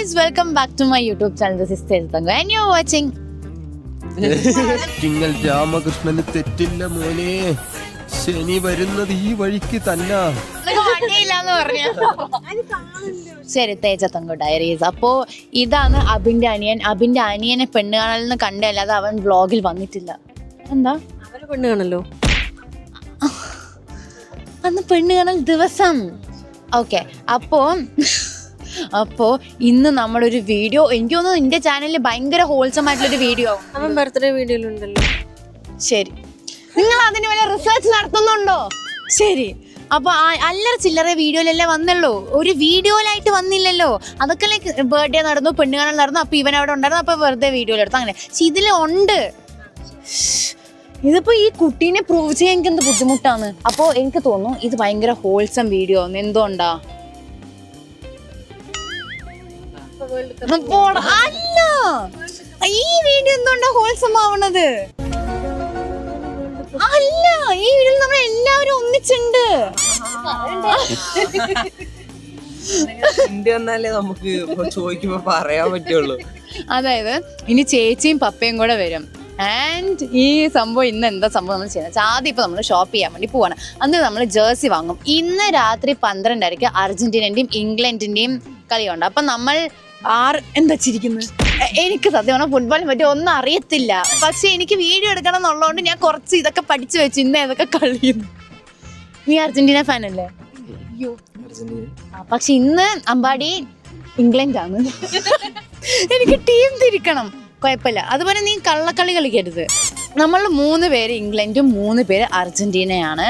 guys, welcome back to my YouTube channel. This is Tezhangu and you're watching Chingal Ramakrishnan തെറ്റില്ല മോനെ, ശനി വരുന്നത് ഈ വഴിക്ക് തന്നെ. ശരി, തേജത്തങ്കു ഡയറീസ്. അപ്പോ ഇതാണ് അബിന്റെ അനിയൻ. അബിന്റെ അനിയനെ പെണ്ണ് കാണലെന്ന് കണ്ടല്ലാതെ അവൻ വ്ളോഗിൽ വന്നിട്ടില്ല. എന്താ അവരെ പെണ്ണ് കാണല്ലോ, അന്ന് പെണ്ണ് കാണൽ ദിവസം. ഓക്കെ, അപ്പോ ഇന്ന് നമ്മളൊരു വീഡിയോ, എനിക്ക് തോന്നുന്നു നിന്റെ ചാനലിൽ ഭയങ്കര ഹോൾസം ആയിട്ടുള്ളൊരു വീഡിയോ. അവൻ ബർത്ത്ഡേ വീഡിയോയിലുണ്ടല്ലോ. ശരി, നിങ്ങൾ അതിന് വല്ല റിസർച്ച് നടത്തുന്നുണ്ടോ? ശരി, അപ്പൊ അല്ലറ ചില്ലറ വീഡിയോയിലല്ലേ വന്നല്ലോ, ഒരു വീഡിയോയിലായിട്ട് വന്നില്ലല്ലോ. അതൊക്കെ ലൈക്ക് ബർത്ത്ഡേ നടന്നു, പെണ്ണ് കാണൽ നടന്നു, അപ്പൊ ഇവൻ അവിടെ ഉണ്ടായിരുന്നു, അപ്പൊ വെറുതെ വീഡിയോയിലെടുത്തു. അങ്ങനെ ഇതിലുണ്ട്. ഇതിപ്പോ ഈ കുട്ടീനെ പ്രൂവ് ചെയ്യാൻ എനിക്ക് എന്ത് ബുദ്ധിമുട്ടാണ്. അപ്പോ എനിക്ക് തോന്നുന്നു ഇത് ഭയങ്കര ഹോൾസം വീഡിയോ. എന്തുകൊണ്ടാ? അല്ല, ഈ വീഡിയോ എന്തുകൊണ്ടാ ഹോൾസം ആവണത്? അല്ല, ഈ വീഡിയോയിൽ നമ്മൾ എല്ലാവരും ഒന്നിച്ചുണ്ട്. നമുക്ക് ചോദിക്കുമ്പോ പറയാൻ പറ്റുള്ളൂ. അതായത് ഇനി ചേച്ചിയും പപ്പയും കൂടെ വരും. ആൻഡ് ഈ സംഭവം ഇന്ന് എന്താ സംഭവം നമ്മൾ ചെയ്യുന്നത്? ആദ്യം ഇപ്പൊ നമ്മൾ ഷോപ്പ് ചെയ്യാൻ വേണ്ടി പോവാണ്. അന്ന് നമ്മൾ ജേഴ്സി വാങ്ങും. ഇന്ന് രാത്രി 12:30 അർജന്റീനന്റെയും ഇംഗ്ലണ്ടിന്റെയും കളിയുണ്ട്. അപ്പൊ നമ്മൾ എന്താ ചിരിക്കുന്നത്? എനിക്ക് സത്യം പറഞ്ഞാൽ ഫുട്ബോളിനെ പറ്റി ഒന്നും അറിയത്തില്ല. പക്ഷെ എനിക്ക് വീഡിയോ എടുക്കണം എന്നുള്ളതുകൊണ്ട് ഞാൻ കുറച്ച് ഇതൊക്കെ പഠിച്ചു വെച്ചു. ഇന്ന് ഏതൊക്കെ കളിയുന്നു. നീ അർജന്റീന ഫാൻ അല്ലേ? പക്ഷെ ഇന്ന് അമ്പാടി ഇംഗ്ലണ്ടാണ്. എനിക്ക് ടീം തിരിക്കണം, കുഴപ്പമില്ല. അതുപോലെ നീ കള്ളക്കളി കളിക്കരുത്. നമ്മൾ 3 പേര് ഇംഗ്ലണ്ടും 3 പേര് അർജന്റീനയാണ്.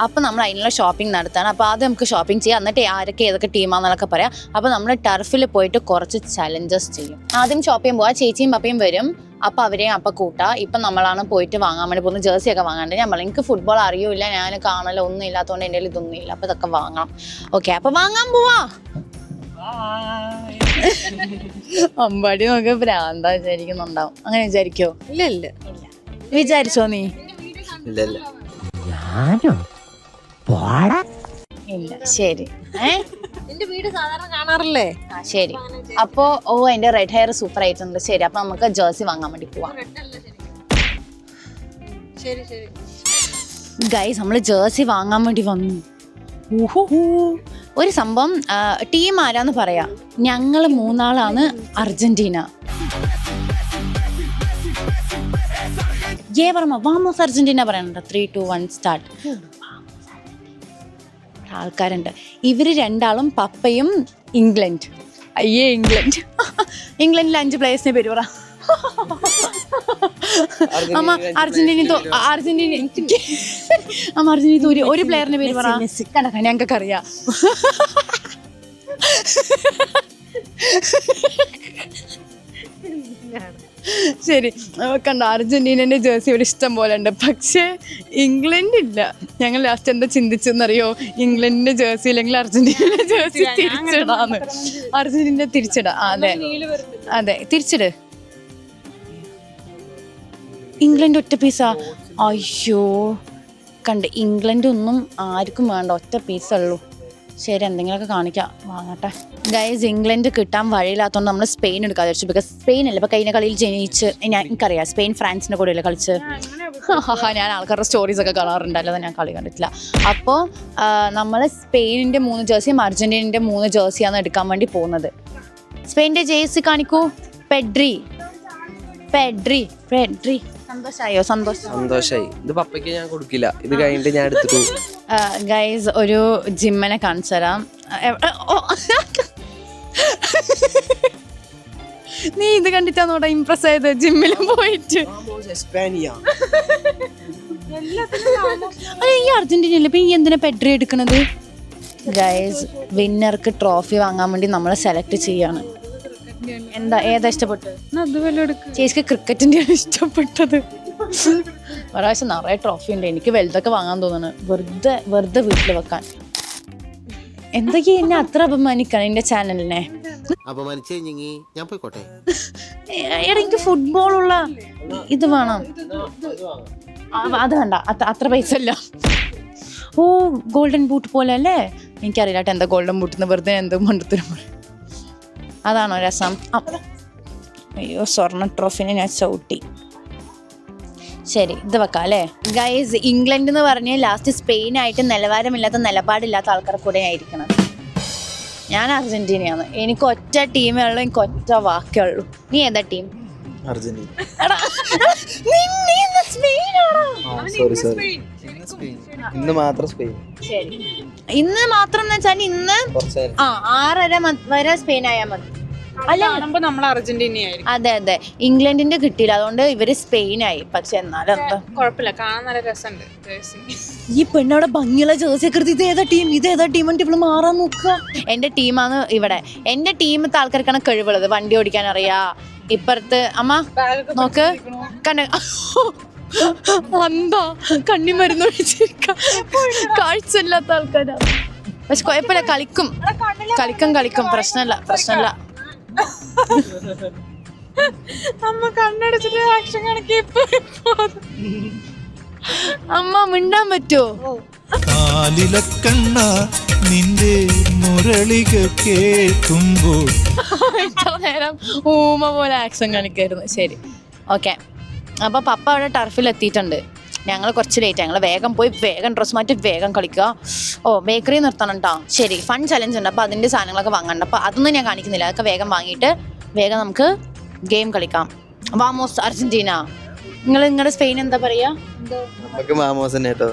അപ്പം നമ്മൾ അതിനുള്ള ഷോപ്പിംഗ് നടത്താണ്. അപ്പോൾ ആദ്യം നമുക്ക് ഷോപ്പിംഗ് ചെയ്യാം, എന്നിട്ട് ആരൊക്കെ ഏതൊക്കെ ടീമാണെന്നൊക്കെ പറയാം. അപ്പോൾ നമ്മൾ ടർഫിൽ പോയിട്ട് കുറച്ച് ചലഞ്ചസ് ചെയ്യും. ആദ്യം ഷോപ്പ് ചെയ്യാൻ പോവാം. ചേച്ചിയും പപ്പയും വരും. അപ്പോൾ അവരെയും അപ്പം കൂട്ടാം. ഇപ്പം നമ്മളാണ് പോയിട്ട് വാങ്ങാൻ വേണ്ടി പോകുന്നത്. ജേഴ്സി ഒക്കെ വാങ്ങാണ്ട്. ഞാൻ പറഞ്ഞു എനിക്ക് ഫുട്ബോൾ അറിയില്ല, ഞാൻ കാണലോ ഒന്നും ഇല്ലാത്തതുകൊണ്ട് എൻ്റെ കയ്യിൽ ഇതൊന്നും ഇല്ല. അപ്പോൾ ഇതൊക്കെ വാങ്ങണം. ഓക്കെ, അപ്പോൾ വാങ്ങാൻ പോവാ. അമ്പാടി നമുക്ക് ഭ്രാന്താ വിചാരിക്കുന്നുണ്ടാവും. അങ്ങനെ വിചാരിക്കോ? ഇല്ല ഇല്ല, വിചാരിച്ചോ നീ? ഇല്ലല്ല, ഇല്ല. ശരി, എന്റെ വീട് സാധാരണ കാണാറില്ലേ? ശരി. അപ്പോ എന്റെ റെഡ് ഹെയർ സൂപ്പർ ആയിട്ടുണ്ട്. ശരി, അപ്പൊ നമുക്ക് ജേഴ്സി വാങ്ങാൻ വേണ്ടി പോവാം. ശരി ശരി ഗൈസ്, നമ്മള് ജേഴ്സി വാങ്ങാൻ വേണ്ടി വന്നു. ഒരു സംഭവം, ടീം ആരാന്ന് പറയാ. ഞങ്ങള് 3 ആളാണ് അർജന്റീന. വാമോസ് അർജന്റീന പറയാനുണ്ട്. 3, 2, 1 സ്റ്റാർട്ട്. ആൾക്കാരുണ്ട്. ഇവര് 2 ആളും പപ്പയും ഇംഗ്ലണ്ട്. അയ്യേ, ഇംഗ്ലണ്ടിൽ 5 പ്ലേയേഴ്സിനെ പേര് പറ. അമ്മ അർജന്റീന ഒരു പ്ലെയറിന്റെ പേര് പറ. കണക്കാ, ഞങ്ങൾക്ക് അറിയാം. ശരി, കണ്ട അർജന്റീനന്റെ ജേഴ്സി ഇവിടെ ഇഷ്ടം പോലെ ഉണ്ട്. പക്ഷേ ഇംഗ്ലണ്ട് ഇല്ല. ഞങ്ങൾ ലാസ്റ്റ് എന്താ ചിന്തിച്ചെന്നറിയോ? ഇംഗ്ലണ്ടിന്റെ ജേഴ്സി ഇല്ലെങ്കിൽ അർജന്റീനയുടെ ജേഴ്സി തിരിച്ചിടാന്ന്. അർജന്റീന തിരിച്ചിടാം. അതെ, തിരിച്ചിട്. ഇംഗ്ലണ്ട് ഒറ്റ പീസാ. അയ്യോ, കണ്ട് ഇംഗ്ലണ്ട് ഒന്നും ആർക്കും വേണ്ട, ഒറ്റ പീസുള്ളൂ. ശരി, എന്തെങ്കിലുമൊക്കെ കാണിക്കാം, വാങ്ങട്ടെ. ഗൈസ്, ഇംഗ്ലണ്ട് കിട്ടാൻ വഴിയില്ലാത്തതുകൊണ്ട് നമ്മൾ സ്പെയിൻ എടുക്കാൻ വിചാരിച്ചു. ബിക്കോസ് സ്പെയിൻ അല്ലേ ഇപ്പം കഴിഞ്ഞ കളിയിൽ ജയിച്ച്. എനിക്കറിയാം സ്പെയിൻ ഫ്രാൻസിൻ്റെ കൂടെ അല്ലേ കളിച്ച്. ഞാൻ ആൾക്കാരുടെ സ്റ്റോറീസ് ഒക്കെ കാണാറുണ്ടല്ലോ, ഞാൻ കളി കണ്ടിട്ടില്ല. അപ്പോൾ നമ്മൾ സ്പെയിനിൻ്റെ 3 ജേഴ്സിയും അർജന്റീനൻ്റെ 3 ജേഴ്സിയാണ് എടുക്കാൻ വേണ്ടി പോകുന്നത്. സ്പെയിനിൻ്റെ ജേഴ്സി കാണിക്കൂ. പെഡ്രി. സന്തോഷായി. ഇത് പപ്പയ്ക്ക് ഞാൻ കൊടുക്കില്ല, ഇത് കഴിഞ്ഞിട്ട് ഞാൻ എടുത്തിട്ടു. ഗൈസ്, ഒരു ജിമ്മിനെ കാണിച്ചു തരാം. നീ ഇത് കണ്ടിട്ടാന്നോടാ ഇംപ്രസ് ആയത്? ജിമ്മിൽ പോയിട്ട് ഈ അർജന്റീനയല്ലേ, ഇപ്പൊ ഈ എന്തിനാ പെഡ്രി എടുക്കണത്? ഗൈസ്, വിന്നർക്ക് ട്രോഫി വാങ്ങാൻ വേണ്ടി നമ്മളെ സെലക്ട് ചെയ്യാണ്. ഏതാ ഇഷ്ടപ്പെട്ടത്? ചേച്ചിക്ക് ക്രിക്കറ്റിന്റെയാണ് ഇഷ്ടപ്പെട്ടത്. ഒരാഴ്ച നിറയെ ട്രോഫി ഉണ്ട്. എനിക്ക് വലുതൊക്കെ വാങ്ങാൻ തോന്നുന്നു, വെറുതെ വീട്ടിൽ വെക്കാൻ. എന്തൊക്കെയാ എന്നെ അത്ര അപമാനിക്കണം എന്റെ ചാനലിനെ? ഞാൻ പോയിക്കോട്ടെ. എനിക്ക് ഫുട്ബോളുള്ള ഇത് വേണം. അത് വേണ്ട, അത്ര പൈസ അല്ല. ഗോൾഡൻ ബൂട്ട് പോലെ അല്ലേ? എനിക്കറിയില്ല എന്താ ഗോൾഡൻ ബൂട്ട്, വെറുതെ എന്തോ മണ്ടത്തിനും. അതാണോ രസം? അയ്യോ, സ്വർണ്ണ ട്രോഫിനെ ഞാൻ ചവിട്ടി. ശരി, ഇത് വെക്കാം അല്ലേ ഗൈസ്. ഇംഗ്ലണ്ട് എന്ന് പറഞ്ഞ് ലാസ്റ്റ് സ്പെയിനായിട്ട് നിലവാരമില്ലാത്ത നിലപാടില്ലാത്ത ആൾക്കാർ കൂടെ ആയിരിക്കണം. ഞാൻ അർജന്റീനയാണ്. എനിക്ക് ഒറ്റ ടീമേ ഉള്ളൂ, എനിക്ക് ഒറ്റ വാക്കേ ഉള്ളൂ. നീ ഏതാ ടീം? അർജന്റീന. ഇന്ന് മാത്രം സ്പെയിൻ. ശരി, ഇന്ന് മാത്രം എന്ന് വെച്ചാൽ ഇന്ന് 6:30 വരെ സ്പെയിൻ ആയാൽ മതി. നമ്മൾ അർജന്റീനയായിരിക്കും. അതെ അതെ, ഇംഗ്ലണ്ടിന്റെ കിട്ടിയില്ല, അതുകൊണ്ട് ഇവര് സ്പെയിനായി. പക്ഷെ എന്നാലും എന്താ കുഴപ്പമില്ല, കാണാൻ നല്ല രസമുണ്ട്. ഈ പെണ്ണവിടെ ഭംഗിയുള്ള ജേഴ്സി ഒക്കെ എടുത്ത് ഇതേതാ ടീം എന്നിട്ട് ഇവള് മാറാൻ നോക്കുക. എന്റെ ടീമാണ് ഇവിടെ. എന്റെ ടീമത്തെ ആൾക്കാർക്കാണ് കഴിവുള്ളത്. വണ്ടി ഓടിക്കാൻ അറിയാ. ഇപ്പുറത്ത് അമ്മ നോക്ക്, എന്താ കണ്ണി മരുന്ന് ഒഴിച്ചിരിക്ക. കാഴ്ചയില്ലാത്ത ആൾക്കാരാ. പക്ഷെ കുഴപ്പമില്ല, കളിക്കും. പ്രശ്നമില്ല. അമ്മ കണ്ണടച്ചിട്ട് ആക്ഷൻ കാണിക്കേ. അമ്മ മിണ്ടാൻ പറ്റുമോ? കാലിലക്കണ്ണ നിന്റെ മുരളിക കേൾക്കുമ്പോൾ ഇത്ര നേരം ഊമ പോലെ ആക്ഷൻ കാണിക്കായിരുന്നു. ശരി, ഓക്കെ. അപ്പൊ പപ്പ അവിടെ ടർഫിൽ എത്തിയിട്ടുണ്ട്. ഞങ്ങൾ കുറച്ച് ലേറ്റ്. ഞങ്ങൾ വേഗം പോയി വേഗം ഡ്രസ്സ് മാറ്റി വേഗം കളിക്കുക. ബേക്കറി നിർത്തണം കേട്ടോ. ശരി, ഫൺ ചലഞ്ച് ഉണ്ട്. അപ്പോൾ അതിൻ്റെ സാധനങ്ങളൊക്കെ വാങ്ങണ്ട. അപ്പോൾ അതൊന്നും ഞാൻ കാണിക്കുന്നില്ല. അതൊക്കെ വേഗം വാങ്ങിയിട്ട് വേഗം നമുക്ക് ഗെയിം കളിക്കാം. വാമോസ് അർജന്റീന. നിങ്ങളുടെ സ്പെയിൻ എന്താ പറയാ? മാമോസ് തന്നെ കേട്ടോ.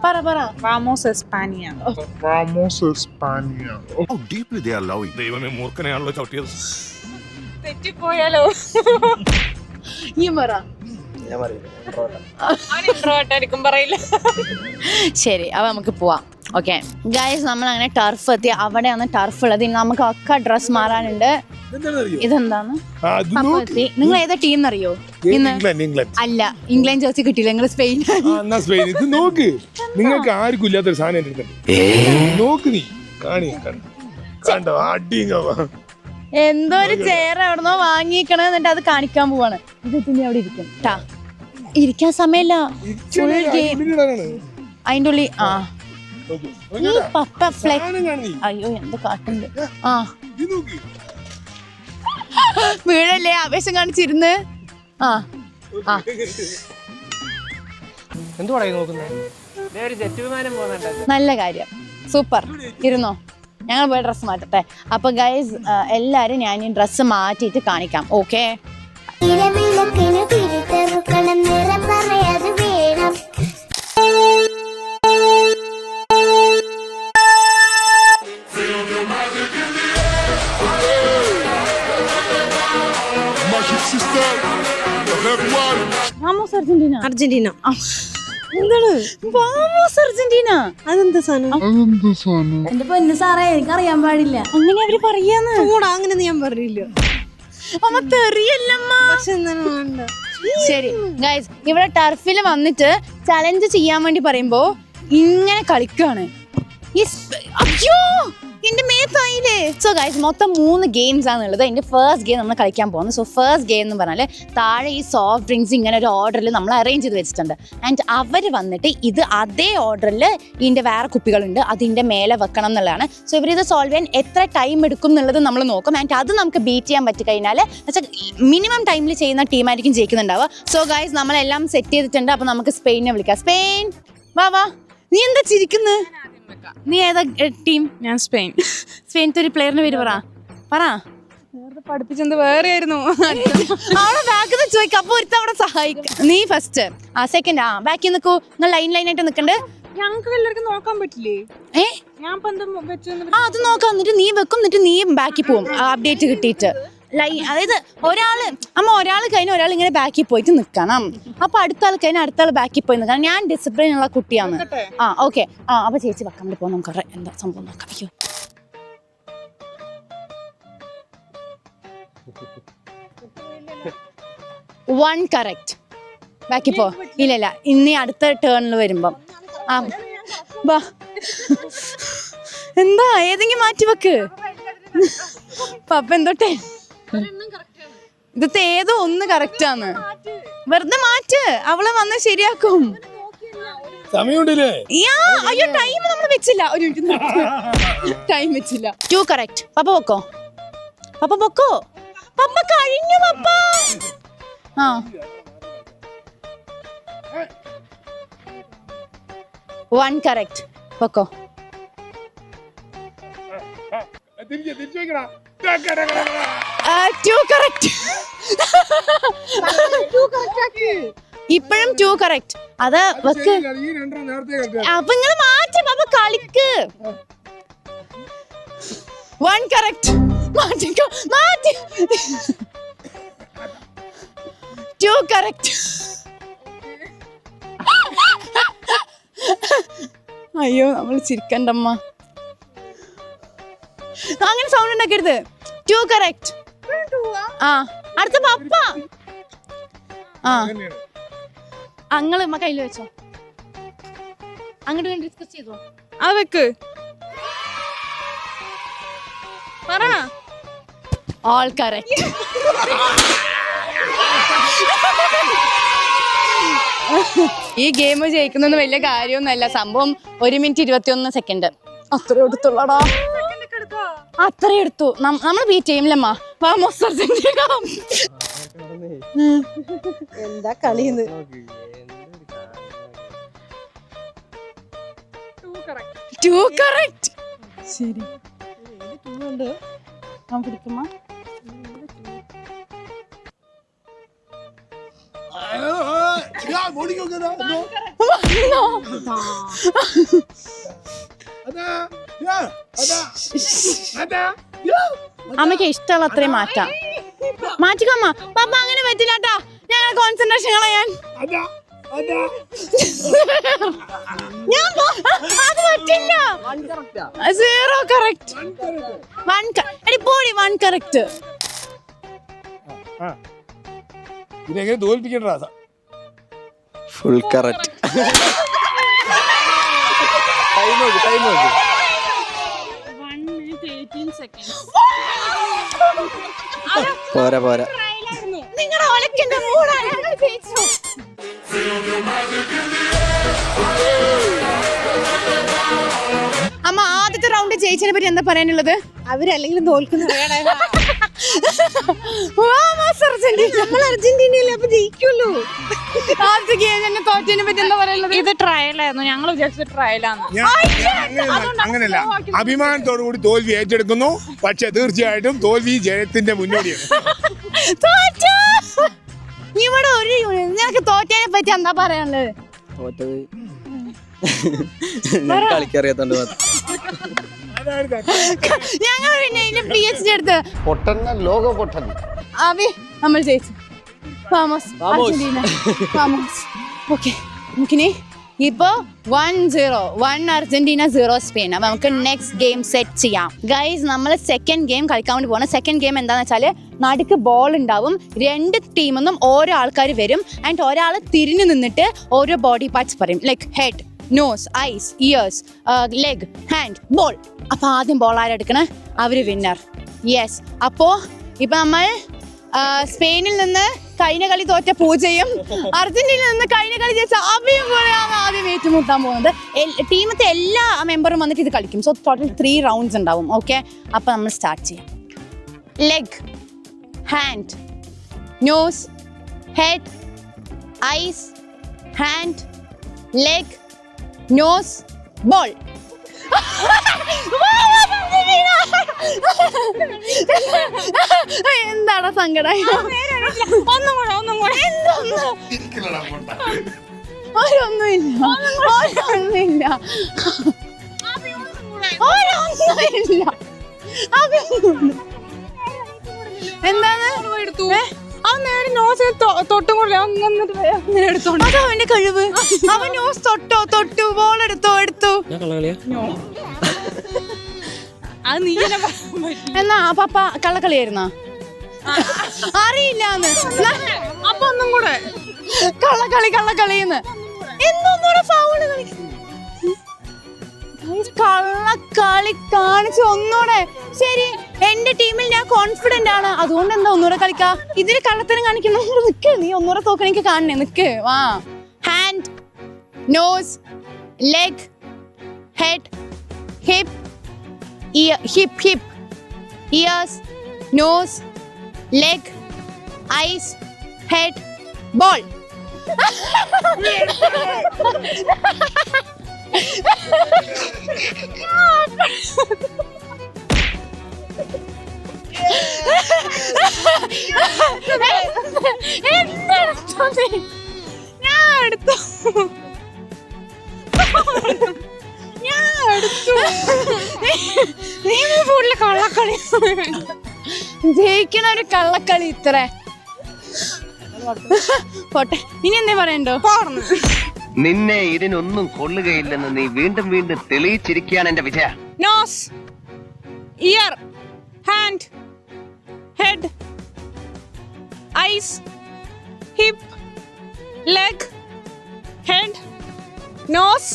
പറ. വാമോസ് എസ്പാനിയ. How deeply they are loving. ദൈവമേ, മൂർഖനെയാണല്ലോ ചവിട്ടിയത്. തെറ്റിപ്പോയാലോ? ഈ പറ. പറയില്ല. ശരി, അപ്പൊ നമുക്ക് പോവാം. ഓക്കെ ഗൈസ്, നമ്മൾ അങ്ങനെ ടർഫ് എത്തി. അവിടെയാണ് ടർഫ് ഉള്ളത്. ഇനി നമുക്ക് ഒക്കെ ഡ്രസ് മാറാനുണ്ട്. ഇതെന്താണ്? എത്തി. നിങ്ങൾ ഏതാ ടീം എന്നറിയോ? അല്ല, ഇംഗ്ലണ്ട് ജേഴ്സി കിട്ടിയില്ല. നിങ്ങൾ സ്പെയിൻ. ഇത് നോക്ക്, നിങ്ങൾക്ക് ആർക്കും ഇല്ലാത്തൊരു സാധനം നോക്ക്. നീ കണ്ടോ? എന്തോ ഒരു ചെയർ എവിടുന്നോ വാങ്ങിക്കണ, എന്നിട്ട് അത് കാണിക്കാൻ പോവാണ്. ഇത് പിന്നെ അവിടെ ഇരിക്കും ട്ടാ. ഇരിക്കാൻ സമയമില്ല. ഫുൾ ഗെയിം അതിൻ്റെ ഉള്ളിൽ. ഈ പപ്പ അയ്യോ, എന്ത് കാട്ടുണ്ട്. വീഴല്ലേ, ആവേശം കാണിച്ചിരുന്ന്. നല്ല കാര്യം, സൂപ്പർ. ഇരുന്നോ, ഞങ്ങൾ പോയി ഡ്രസ്സ് മാറ്റട്ടെ. അപ്പൊ ഗൈസ്, എല്ലാരും ഞാൻ ഈ ഡ്രസ്സ് മാറ്റിയിട്ട് കാണിക്കാം. Okay, Argentina. എന്താണ് വാമോസ് അർജന്റീന? അതെന്താ സാധനം? എന്റെ പൊന്നു സാറേ, എനിക്ക് അറിയാൻ പാടില്ല. അങ്ങനെ അവര് പറയാന്ന്. അങ്ങനെ ഞാൻ പറഞ്ഞില്ല. അമ്മ തെറിയല്ലമ്മ. ശരി ഗൈസ്, ഇവിടെ ടർഫിൽ വന്നിട്ട് ചലഞ്ച് ചെയ്യാൻ വേണ്ടി പറയുമ്പോ ഇങ്ങനെ കളിക്കാണ്. അയ്യോ, എന്റെ മേത്തായില്ലേ. സോ ഗൈസ്, മൊത്തം 3 ഗെയിംസ് ആണുള്ളത്. അതിന്റെ ഫസ്റ്റ് ഗെയിം നമ്മൾ കളിക്കാൻ പോകുന്നത്. സോ ഫസ്റ്റ് ഗെയിം എന്ന് പറഞ്ഞാൽ താഴെ ഈ സോഫ്റ്റ് ഡ്രിങ്ക്സ് ഇങ്ങനെ ഒരു ഓർഡറിൽ നമ്മൾ അറേഞ്ച് ചെയ്ത് വെച്ചിട്ടുണ്ട്. ആൻഡ് അവർ വന്നിട്ട് ഇത് അതേ ഓർഡറിൽ ഇതിന്റെ വേറെ കുപ്പികളുണ്ട്, അതിന്റെ മേലെ വെക്കണം എന്നുള്ളതാണ്. സോ ഇവരിത് സോൾവ് ചെയ്യാൻ എത്ര ടൈം എടുക്കും എന്നുള്ളത് നമ്മൾ നോക്കും. ആൻഡ് അത് നമുക്ക് ബീറ്റ് ചെയ്യാൻ പറ്റി കഴിഞ്ഞാൽ മിനിമം ടൈമിൽ ചെയ്യുന്ന ടീമായിരിക്കും ജയിക്കുന്നുണ്ടാവുക. സോ ഗൈസ്, നമ്മളെല്ലാം സെറ്റ് ചെയ്തിട്ടുണ്ട്. അപ്പൊ നമുക്ക് സ്പെയിനെ വിളിക്കാം. സ്പെയിൻ, വാ. നീ എന്താ ചിരിക്കുന്നത്? നീ ഏതാ ടീം? ഞാൻ സ്പെയിൻ. സ്പെയിനത്തെ ഒരു പ്ലെയറിന്റെ പേര് പറ. പഠിപ്പിച്ചത് വേറെ ആയിരുന്നു. അവിടെ ബാക്കിൽ ചോദിക്കാം. അപ്പൊ ഒരുത്ത അവിടെ സഹായിക്കാം. നീ ഫസ്റ്റ്, സെക്കൻഡ്. ബാക്കിൽ നിൽക്കൂ. നിങ്ങൾ ലൈനായിട്ട് നിൽക്കണ്ട്. ഞങ്ങൾക്ക് എല്ലാവർക്കും നോക്കാൻ പറ്റില്ലേ? ഞാൻ അത് നോക്കാം. എന്നിട്ട് നീ വെക്കും, എന്നിട്ട് നീ ബാക്കിൽ പോവും അപ്ഡേറ്റ് കിട്ടിയിട്ട്. അതായത് ഒരാൾ കഴിഞ്ഞ ഒരാൾ ഇങ്ങനെ ബാക്കിൽ പോയിട്ട് നിൽക്കണം. അപ്പൊ അടുത്ത ആൾ കഴിഞ്ഞാൽ അടുത്ത ആൾ ബാക്കിൽ പോയി നിൽക്കണം. ഞാൻ ഡിസിപ്ലിൻ ഉള്ള കുട്ടിയാണ്. ഓക്കെ. അപ്പൊ ചേച്ചി വെക്കാൻ വേണ്ടി പോകാം. നമുക്ക് എന്താ സംഭവം നോക്കാം. അയ്യോ, വൺ കറക്റ്റ്. ബാക്കി പോ. ഇല്ല, ഇനി അടുത്ത ടേണിൽ വരുമ്പം എന്താ ഏതെങ്കിലും മാറ്റി വെക്ക്. പപ്പ എന്തോട്ടെ, ഇതത്തെ ഏതോ ഒന്ന് കറക്റ്റാന്ന്. വെറുതെ മാറ്റ്, അവള് വന്ന് ശരിയാക്കും. സമയമുണ്ടല്ലേ? അയ്യോ ടൈം നമ്മൾ വെച്ചില്ല. ഒരു മിനിറ്റ് ടൈം വെച്ചില്ല. 2 കറക്റ്റ്. പപ്പ പൊക്കോ. പപ്പ പൊക്കോ. പപ്പ കഴിഞ്ഞു പപ്പ. ആ 1 കറക്റ്റ്. പൊക്കോ. തിരിച്ചു വെക്കടാ. 2 കറക്റ്റ്. ഇപ്പോഴും 2 കറക്റ്റ്. അത് വെക്ക്. ഈ രണ്ടെണ്ണം നേരത്തെ കളിക്കാം. അപ്പൊ നിങ്ങൾ മാറ്റി പപ്പ കളിക്ക്. 1 കറക്റ്റ്. മാറ്റിക്കോ മാറ്റി. 2 കറക്റ്റ്. അയ്യോ നമ്മൾ ചിരിക്കണ്ടമ്മ. അങ്ങനെ സൗണ്ട് ഉണ്ടാക്കരുത്. 2 കറക്റ്റ്. ആ അടുത്ത പപ്പ. ആ അങ്ങള് കയ്യിൽ വെച്ചോ. അങ്ങോട്ട് വേണ്ടി ഡിസ്കസ് ചെയ്തോ. അത് വെക്ക്. പറ. All correct. ഈ ഗെയിം ജയിക്കുന്നത് വലിയ കാര്യമൊന്നുമല്ല. സംഭവം 1 മിനിറ്റ് 21 സെക്കൻഡ്. അത്ര എടുത്തുള്ളടാ. അത്ര എടുത്തു. നമ്മൾ ബീറ്റ് ചെയ്യില്ലമ്മ. എന്താ കളിന്ന്? 2 കറക്റ്റ്. ശരി പിടിക്കുമ്മ. അമ്മയ്ക്ക് ഇഷ്ടമുള്ള അത്രയും മാറ്റാം. മാറ്റിക്കമ്മ. പപ്പ അങ്ങനെ പറ്റില്ല കേട്ടാ. ഞങ്ങളെ കോൺസെൻട്രേഷൻ കളയാൻ. അത് പറ്റില്ല. 0 കറക്റ്റ്. 1 കറക്റ്റ്. ഇതെങ്ങനെ തോൽപ്പിക്കണ്ട? Full correct. ടൈം നോക്ക്. 1 minute 18 seconds. പോരാ. നിങ്ങളുടെ ഒലക്കന്റെ മൂടാണ് ജയിച്ചു. അമ്മ ആദ്യത്തെ റൗണ്ട് ജയിച്ചതിനെ പറ്റി എന്താ പറയാനുള്ളത്? അവരല്ലെങ്കിലും തോൽക്കുന്ന അർജന്റീന. നമ്മൾ അർജന്റീനയല്ലേ, അപ്പൊ ജയിക്കുമല്ലോ. ആദ്യത്തെ ഗെയിം തന്നെ തോറ്റതിനെ പറ്റി എന്താ പറയാനുള്ളത്? ഇത് ട്രയലായിരുന്നു. ഞങ്ങൾ വിചാരിച്ചത് ട്രയലാന്ന്. അങ്ങനെയല്ല, അഭിമാനത്തോടു കൂടി തോൽവി ഏറ്റെടുക്കുന്നു. പക്ഷെ തീർച്ചയായിട്ടും തോൽവി ജയത്തിന്റെ മുന്നോടിയാണ്. ഇവിടെ ഒരു നിനക്ക് തോറ്റതിനെ പറ്റി എന്താ പറയാനുള്ളത്? തോറ്റത് കളിക്കറിയാത്തോണ്ട് മാത്രം. ഞങ്ങൾ പിന്നെ PhD എടുത്ത് ലോക പൊട്ടൻ. നമ്മൾ ജയിച്ചു. അർജന്റീന. ഓക്കെ നമുക്കിനി ഇപ്പോ 1-0 അർജന്റീന 0 സ്പെയിൻ. അപ്പൊ നമുക്ക് നെക്സ്റ്റ് ഗെയിം സെറ്റ് ചെയ്യാം. ഗൈസ് നമ്മൾ സെക്കൻഡ് ഗെയിം കളിക്കാൻ വേണ്ടി പോകണം. സെക്കൻഡ് ഗെയിം എന്താണെന്ന് വെച്ചാൽ നടുക്ക് ബോൾ ഉണ്ടാവും. 2 ടീമെന്നും ഓരോ ആൾക്കാർ വരും. ആൻഡ് ഒരാൾ തിരിഞ്ഞു നിന്നിട്ട് ഓരോ ബോഡി പാർട്സ് പറയും. Like head, nose, eyes, ears, leg, hand, ball. അപ്പൊ ആദ്യം ബോൾ ആരെടുക്കണേ അവര് വിന്നർ. യെസ്. അപ്പോ ഇപ്പൊ നമ്മൾ സ്പെയിനിൽ നിന്ന് കഴിഞ്ഞ കളി തോറ്റ പൂജയും അർജന്റീനയിൽ നിന്ന് കഴിഞ്ഞ കളി ജയിച്ച അഭിയും കൂടെയാണ് ആദ്യം ഏറ്റുമുട്ടാൻ പോകുന്നത്. ടീമത്തെ എല്ലാ മെമ്പറും വന്നിട്ട് ഇത് കളിക്കും. സോ ടോട്ടൽ 3 റൗണ്ട്സ് ഉണ്ടാവും. ഓക്കെ, അപ്പൊ നമ്മൾ സ്റ്റാർട്ട് ചെയ്യാം. Leg, hand, nose, head, eyes, hand, leg, nose, ball. എന്താണ് സങ്കടം? ഒന്നും കൂടെ എന്താണ് തൊട്ടും കൂടെ അവന്റെ കഴിവ്. അവൻ നോസ് തൊട്ടു ബോൾ എടുത്തു. അത് നീ എന്നാ പപ്പ കള്ളക്കളിയായിരുന്നോ? അറിയില്ലാന്ന്. അപ്പൊ ഒന്നും കൂടെ കള്ളക്കളിന്ന് എന്നൊന്നുകൂടെ ഫൗള് കള്ളക്കളി കാണിച്ചു ഒന്നൂടെ. ശരി, എന്റെ ടീമിൽ ഞാൻ കോൺഫിഡന്റ് ആണ്, അതുകൊണ്ട് എന്താ ഒന്നൂടെ കളിക്കാ. ഇതിന് കള്ളത്തരം കാണിക്കണം. നിക്ക്, നീ ഒന്നൂടെ തോക്കണെനിക്ക് കാണണേ. Neck. Hand, nose, leg, head, hip, ear, hip, ears, nose, leg, eyes, head, ball. കള്ളക്കളി ജയിക്കണ ഒരു കള്ളക്കളി ഇത്ര പോട്ടെ. ഇനി എന്തേ പറയണ്ടോ? നിന്നെ ഇതിനൊന്നും കൊള്ളുകയില്ലെന്ന് നീ വീണ്ടും വീണ്ടും തെളിയിച്ചിരിക്കുകയാണ് എന്റെ Vijaya. Nose, ear, hand, head, eyes, hip, leg, head, nose,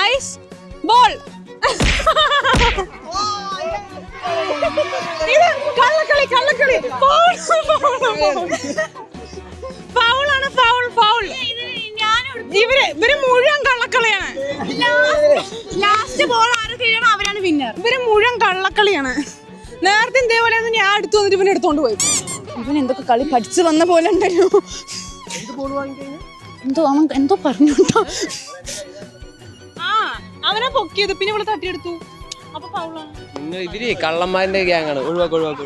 eyes, ball. കള്ളക്കളി കള്ളക്കളി. ഫൗളാണ്, ഫൗൾ ഫൗൾ. ഇവര് മുഴുവൻ കള്ളക്കളിയാണ്. ലാസ്റ്റ് ബോൾ ആര് കഴിയണോ അവരാണ് വിന്നർ. ഇവര് മുഴുവൻ കള്ളക്കളിയാണ്. നേരത്തെ ഇതേപോലെ ഞാൻ അടുത്ത് വന്നിട്ട് ഇവനെ എടുത്തോണ്ട് പോയി. ഇവൻ എന്തൊക്കെ കളി പഠിച്ചു വന്ന പോലെ ഉണ്ടല്ലോ. എന്തോ പറഞ്ഞു. ആ അവനെ പൊക്കിയത് പിന്നെ ഇവിടെ തട്ടിയെടുത്തു. അപ്പൊ ഫൗളാണ്. ഇവര് കള്ളന്മാരുടെ ഗ്യാങ്ങാണ്. ഒഴിവാക്ക്.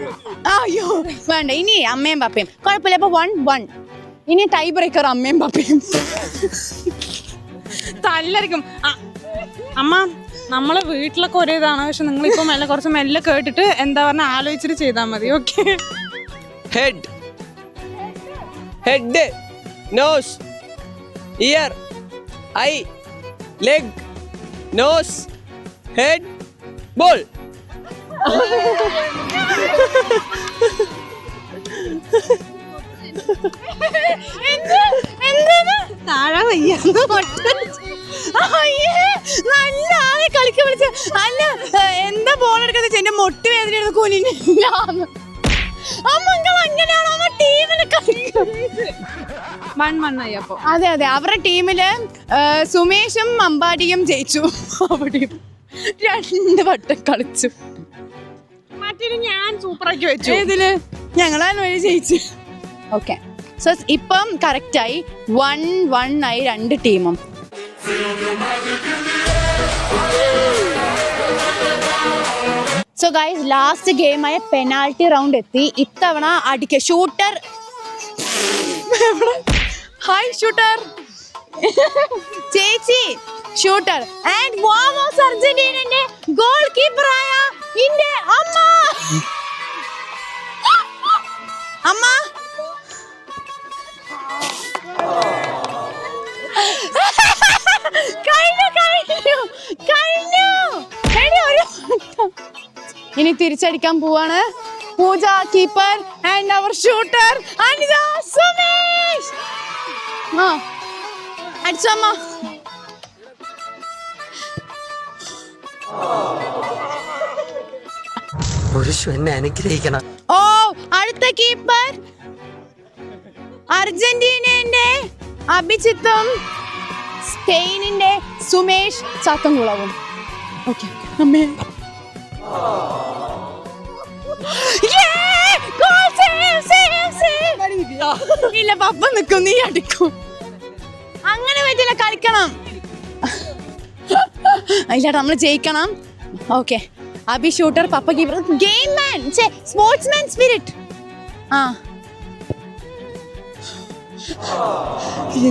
അയ്യോ വേണ്ട. ഇനി അമ്മയും പപ്പയും കുഴപ്പമില്ല. അപ്പൊ 1-1. ഇനി ടൈ ബ്രേക്കർ അമ്മയും പപ്പയും. തല്ലായിരിക്കും. അമ്മ നമ്മളെ വീട്ടിലൊക്കെ ഒരേ ഇതാണ്. പക്ഷെ നിങ്ങളിപ്പോ കുറച്ച് മെല്ലെ കേട്ടിട്ട് എന്താ പറഞ്ഞ ആലോചിച്ചിട്ട് ചെയ്താൽ മതി. Okay. Head, nose, ear, eye, leg, nose, head, ball. താഴെ വയ്യാന്ന് നല്ല ആളെ കളിക്കാൻ വിളിച്ച. അല്ല എന്താ ബോൾ എടുക്കാന്ന് എന്റെ മൊട്ട് വേദന എടുത്ത് കുനിഞ്ഞില്ലാന്ന്. അമ്മങ്ങൾ അങ്ങനെയാണോ അമ്മ ടീമിന് കളിക്കുന്നത്? 1-1 അപ്പൊ. അതെ അവരുടെ ടീമില് സുമേഷും അമ്പാടിയും ജയിച്ചു. അവിടെയും 2 വട്ടം കളിച്ചു. മറ്റേ ഞാൻ സൂപ്പറാക്കി വെച്ചു. ഇതില് ഞങ്ങളാണ് വഴി ജയിച്ചു. ഓക്കെ. സോ ഇപ്പം കറക്റ്റായി 1-1 ആയി 2 ടീമും. സോ ഗൈസ് ലാസ്റ്റ് ഗെയിമായ പെനാൽറ്റി റൗണ്ട് എത്തി. ഇത്തവണ അടിക്ക ഷൂട്ടർ. Hi shooter. ചേച്ചി ഷൂട്ടർ ആൻഡ് വാമോസ് അർജന്റീനന്റെ ഗോൾ കീപ്പറായ ഇന്റെ അമ്മ. അമ്മ കഴിഞ്ഞു. ഇനി തിരിച്ചടിക്കാൻ പോവാണ്. പൂജ കീപ്പർ ആൻഡ് അവർ ഷൂട്ടർ അനിത സുമേഷ്. അടിച്ചോ അമ്മ. എന്നെ അനുഗ്രഹിക്കണം. ഓ അടുത്ത കീപ്പർ അർജന്റീനന്റെ അഭിജിത്തും സ്പെയിനിന്റെ സുമേഷ് ചാത്തൻകുളവും. ഓക്കെ അമ്മേ. ഇല്ല പപ്പ നിൽക്കും, നീ അടിക്കും. അങ്ങനെ പറ്റില്ല, കളിക്കണം. ഇല്ലാട്ടോ നമ്മൾ ജയിക്കണം. ഓക്കെ അഭി ഷൂട്ടർ, പപ്പ കീപ്പർ. ഗെയിം മാൻ, സ്പോർട്സ്മാൻ സ്പിരിറ്റ്. ആ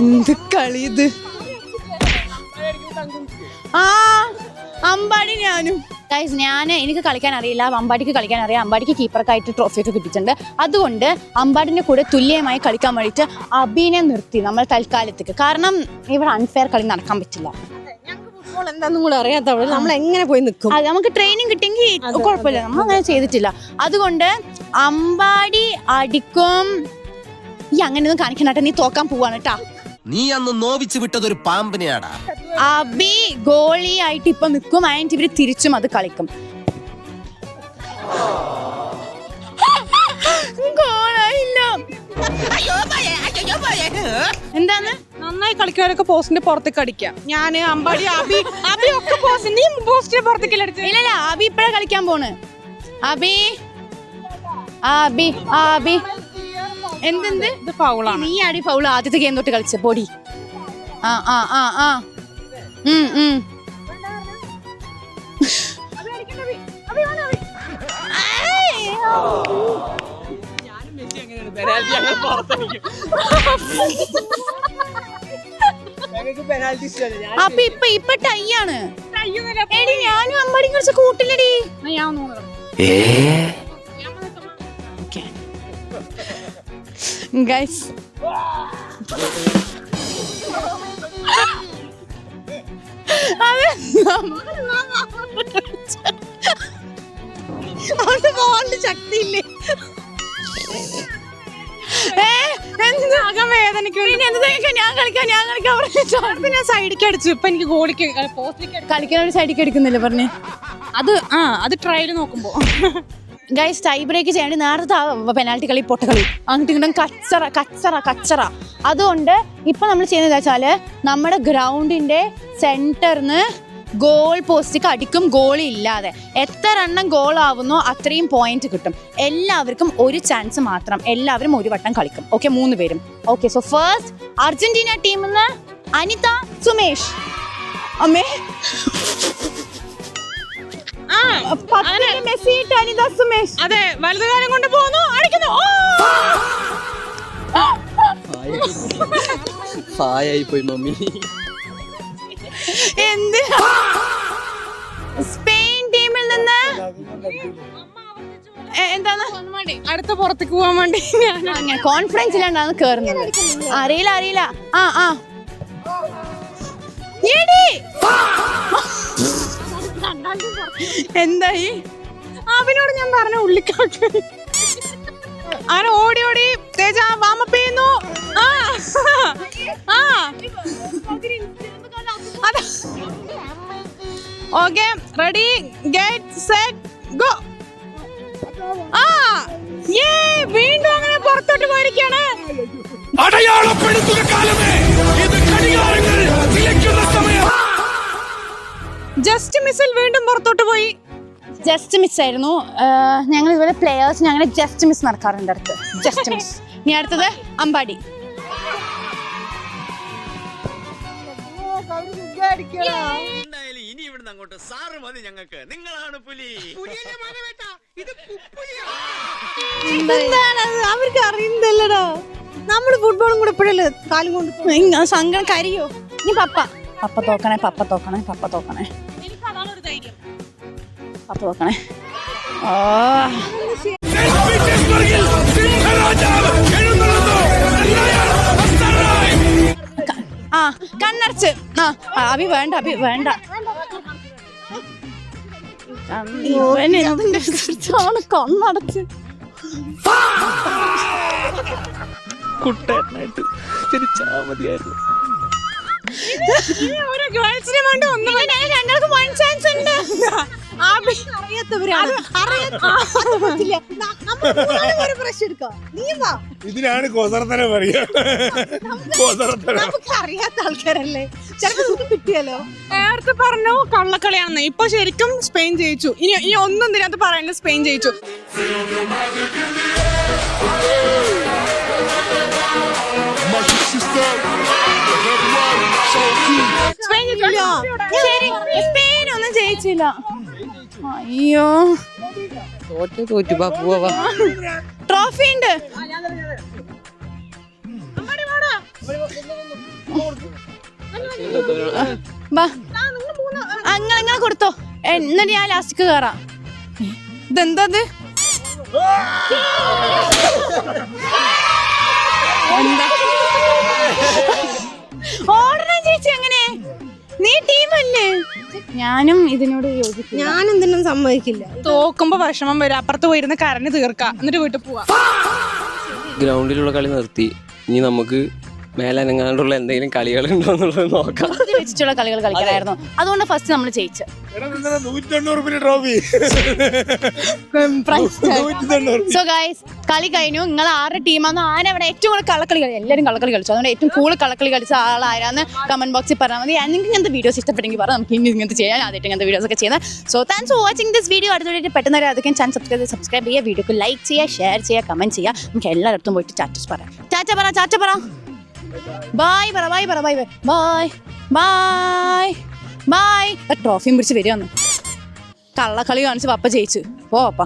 എന്ത് കളി ഇത്. ആ അമ്പാടി ഞാനും. എനിക്ക് കളിക്കാൻ അറിയില്ല, അമ്പാടിക്ക് കളിക്കാൻ അറിയാം. അമ്പാടിക്ക് കീപ്പർക്കായിട്ട് ട്രോഫിയൊക്കെ കിട്ടിയിട്ടുണ്ട്. അതുകൊണ്ട് അമ്പാടിന്റെ കൂടെ തുല്യമായി കളിക്കാൻ വേണ്ടിയിട്ട് അബീനെ നിർത്തി നമ്മൾ തൽക്കാലത്തേക്ക്. കാരണം ഇവിടെ അൺഫെയർ കളി നടക്കാൻ പറ്റില്ല. എന്താന്നും കൂടെ അറിയാത്തവള് നമ്മൾ എങ്ങനെ പോയി നിൽക്കും? അത് നമുക്ക് ട്രെയിനിങ് കിട്ടിയെങ്കിൽ കുഴപ്പമില്ല, നമ്മൾ അങ്ങനെ ചെയ്തിട്ടില്ല. അതുകൊണ്ട് അമ്പാടി അടിക്കും. ഈ അങ്ങനെയൊന്നും കാണിക്കണട്ടെ, നീ തോക്കാൻ പോവാണ് കേട്ടാ. നീ അന്ന് നോവിച്ച് വിട്ടതൊരു പാമ്പിനെയാടാ. അബി ഗോളി ആയിട്ട് ഇപ്പൊ നിൽക്കും. ആൻഡ് ഇവര് തിരിച്ചും അത് കളിക്കും. ഗോളായില്ല. എന്താണ്? നന്നായി കളിക്കുന്നവരൊക്കെ പോസ്റ്റിന്റെ പുറത്തേക്ക് അടിക്കാം. ഞാന് അമ്പാടി അബി അബി ഒക്കെ പോസ്റ്റ്, നീ പോസ്റ്റിന്റെ പുറത്തേക്ക് അടിച്ചു. ഇല്ലല്ല, അബി ഇപ്പഴാ കളിക്കാൻ പോണ്. അബി അബി അബി എന്തെന്ത്? ഇത് ഫൗളാണ്. നീ അടി ഫൗള് ആദ്യത്തെ ഗെയിം തൊട്ട് കളിച്ച പൊടി. ആ ആ ആ ആ അപ്പൊ ഇപ്പൊ ടൈ ആണ്. എടി ഞാനും അമ്പാടി കുറച്ച് കൂട്ടില്ലടി. ഗൈസ് ശക്തിയില്ലേ? ഞാൻ സൈഡിലേക്ക് അടിച്ചു. ഇപ്പൊ എനിക്ക് ഗോളിക്ക് പോസ്റ്റിലേക്ക് കളിക്കാൻ ഒരു സൈഡിലേക്ക് എടുക്കുന്നില്ല പറഞ്ഞേ. അത് ട്രയൽ നോക്കുമ്പോ ഗൈസ് ടൈ ബ്രേക്ക് ചെയ്യാണ്ട് നേരത്തെ പെനാൽറ്റി കളി പൊട്ടക്കളി അങ്ങോട്ടും ഇങ്ങോട്ടും കച്ചറ. അതുകൊണ്ട് ഇപ്പൊ നമ്മൾ ചെയ്യുന്നത് വെച്ചാല് നമ്മുടെ ഗ്രൗണ്ടിന്റെ സെന്ററിന്ന് ഗോൾ പോസ്റ്റിക്ക് അടിക്കും, ഗോളി ഇല്ലാതെ. എത്ര എണ്ണം ഗോൾ ആവുന്നോ അത്രയും പോയിന്റ് കിട്ടും. എല്ലാവർക്കും ഒരു ചാൻസ് മാത്രം, എല്ലാവരും ഒരു വട്ടം കളിക്കും. ഓക്കെ, 3 പേരും. ഓക്കെ, സോ ഫസ്റ്റ് അർജന്റീന ടീമിന്ന് അനിത സുമേഷ്. അമ്മേ മെസ്സി അനിത സുമേഷ്. അതെ, വലതുകാലം കൊണ്ട് പോകുന്നു, അടിക്കുന്നു. ഫായായി പോയി മമ്മി. എന്ത്? സ്പെയിൻ ടീമിൽ നിന്ന് എന്താണ് അടുത്ത പുറത്തേക്ക് പോകാൻ വേണ്ടി ഞാൻ കോൺഫിഡൻസിലാണ് കേറുന്നത്. അറിയില്ല. ആ എന്തായി? അവനോട് ഞാൻ പറഞ്ഞ ഉള്ളിക്കാട്ട് അവൻ ഓടി തേജ വാമപ്പ് ചെയ്യുന്നു. Okay, ready get set go. വീണ്ടും അങ്ങനെ പുറത്തോട്ട് പോയിരിക്കാണ്. അടയാളപ്പെടുത്തുക കാലമേ, ഇത് ഘടികാരങ്ങൾ നിലയ്ക്കുന്ന സമയം. ജസ്റ്റ് മിസ്സിൽ വീണ്ടും പുറത്തോട്ട് പോയി. ജസ്റ്റ് മിസ് ആയിരുന്നു. ഞങ്ങൾ ഇതുപോലെ പ്ലെയേഴ്സ് ഞങ്ങൾ ജസ്റ്റ് മിസ് നടക്കാറുണ്ട്. അടുത്ത് ജസ്റ്റ് മിസ്. ഇനി അടുത്തത് അമ്പാടി. ഇനി ഇവിടുന്ന് അങ്ങോട്ട് സാറ് മതി ഞങ്ങൾക്ക്. നിങ്ങളാണ് പുലി. അവർക്ക് അറിയുന്നില്ലടോ. നമ്മള് ഫുട്ബോളും കൂടെ ഇപ്പോഴല്ലേ കാലും കൊണ്ട് സങ്കടം കരിയോ? ഇനി പപ്പ തോക്കണേ. കണ്ണടച്ച്. അഭി വേണ്ട. കണ്ണടച്ച് കുട്ടനായിട്ട് ചിരിച്ചാ മതിയായിരുന്നു. ഇതിനാണ് കൊസറത്തനം പറയാ. അറിയാത്ത ആൾക്കാരല്ലേ, ചിലപ്പോ നമുക്ക് കിട്ടിയല്ലോ. നേരത്തെ പറഞ്ഞു കള്ളക്കളിയാണെന്ന്. ഇപ്പൊ ശരിക്കും സ്പെയിൻ ജയിച്ചു. ഇനി ഒന്നും ഇതിനകത്ത് പറയാനില്ല, സ്പെയിൻ ജയിച്ചു. സ്പെയിൻ ഒന്നും ജയിച്ചില്ല. അയ്യോ, തോറ്റു പോവാ. ട്രോഫി ഉണ്ട്. അങ്ങനെ കൊടുത്തോ, എന്നിട്ട് ഞാൻ ലാസ്റ്റിക്ക് കേറാം. ഇതെന്തത്? ഓടണം ചേച്ചി. എങ്ങനെ? നീ ടീമല്ലേ? ഞാനും ഇതിനോട് യോജിക്കും. ഞാനെന്തിനും സമ്മതിക്കില്ല. തോക്കുമ്പോ വിഷമം വരും, അപ്പുറത്ത് പോയിരുന്ന് കരഞ്ഞ് തീർക്കാം, എന്നിട്ട് വീട്ടിൽ പോവാ. ഗ്രൗണ്ടിലുള്ള കളി നിർത്തി. ഇനി നമുക്ക് മേലനങ്ങാണ്ടുള്ള എന്തെങ്കിലും കളികളുണ്ടോ എന്നുള്ളത് നോക്കാം. ബുദ്ധി വെച്ചിട്ടുള്ള കളികൾ കളിക്കണമായിരുന്നു. അതുകൊണ്ട് ഫസ്റ്റ് നമ്മൾ ജയിച്ചു. 190 ട്രോഫി. സോ ഗൈസ്, കളി കഴിഞ്ഞു. നിങ്ങൾ ആരുടെ ടീമാണെന്ന് ആരവിടെ ഏറ്റവും കൂടുതൽ കള്ളക്കളി കളി? എല്ലാവരും കള്ളക്കളി കളിച്ചു. അതുകൊണ്ട് ഏറ്റവും കൂടുതൽ കള്ളക്കളി കളിച്ച ആളാരാന്ന് കമന്റ് ബോക്സിൽ പറഞ്ഞാൽ മതി. നിങ്ങൾക്ക് ഇങ്ങനത്തെ വീഡിയോസ് ഇഷ്ടപ്പെട്ടെങ്കിൽ പറയാം, നമുക്ക് ഇങ്ങനത്തെ ചെയ്യാൻ. ആദ്യമായിട്ട് ഇങ്ങനത്തെ വീഡിയോസ് ഒക്കെ ചെയ്യുന്നത്. So thanks for watching this video. അടുത്ത പെട്ടെന്ന് അതൊക്കെ ചാനൽ സബ്സ്ക്രൈബ് ചെയ്യുക, വീഡിയോക്ക് ലൈക്ക് ചെയ്യുക, ഷെയർ ചെയ്യുക, കമന്റ് ചെയ്യുക. നമുക്ക് എല്ലായിടത്തും പോയിട്ട് ചാറ്റസ് പറയാം. ചാറ്റ പറ ബൈ പറ ബൈ പറ bye bye bye bye bye. ട്രോഫിയും പിടിച്ച് വരികയെന്ന് കള്ളക്കളി കാണിച്ച് പപ്പ ജയിച്ചു. പോ പപ്പ.